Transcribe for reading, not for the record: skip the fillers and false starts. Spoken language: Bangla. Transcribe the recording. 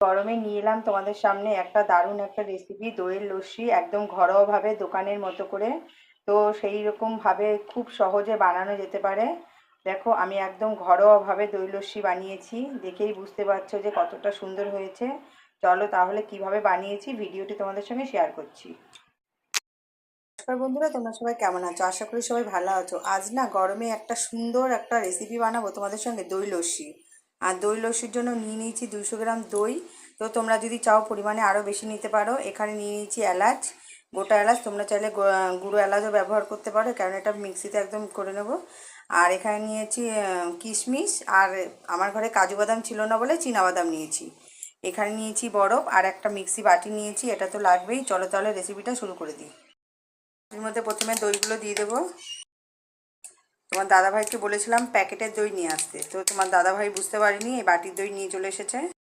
গরমে নিয়ে এলাম তোমাদের সামনে একটা দারুণ একটা রেসিপি, দইয়ের লস্যি, একদম ঘরোয়াভাবে দোকানের মতো করে। তো সেই রকমভাবে খুব সহজে বানানো যেতে পারে। দেখো, আমি একদম ঘরোয়াভাবে দই লস্যি বানিয়েছি, দেখেই বুঝতে পারছো যে কতটা সুন্দর হয়েছে। চলো তাহলে কিভাবে বানিয়েছি ভিডিওটি তোমাদের সঙ্গে শেয়ার করছি। নমস্কার বন্ধুরা, তোমরা সবাই কেমন আছো? আশা করি সবাই ভালো আছো। আজ না গরমে একটা সুন্দর একটা রেসিপি বানাবো তোমাদের সঙ্গে, দই লস্যি। আর দই লস্যির জন্য নিয়ে নিয়েছি 200 গ্রাম দই। তো তোমরা যদি চাও পরিমাণে আরও বেশি নিতে পারো। এখানে নিয়ে নিয়েছি এলাচ, গোটা এলাচ। তোমরা চাইলে গুঁড়ো এলাচও ব্যবহার করতে পারো, কারণ এটা মিক্সিতে একদম করে নেবো। আর এখানে নিয়েছি কিশমিশ, আর আমার ঘরে কাজু বাদাম ছিল না বলে চীনা বাদাম নিয়েছি। এখানে নিয়েছি বরফ, আর একটা মিক্সি বাটি নিয়েছি, এটা তো লাগবেই। চলো তাহলে রেসিপিটা শুরু করে দিই। এর মধ্যে প্রথমে দইগুলো দিয়ে দেবো। তোমার দাদাভাইকে বলেছিলাম প্যাকেটের দই নিয়ে আসতে, তো তোমার দাদাভাই বুঝতে পারিনি, এই বাটির দই নিয়ে চলে এসেছে।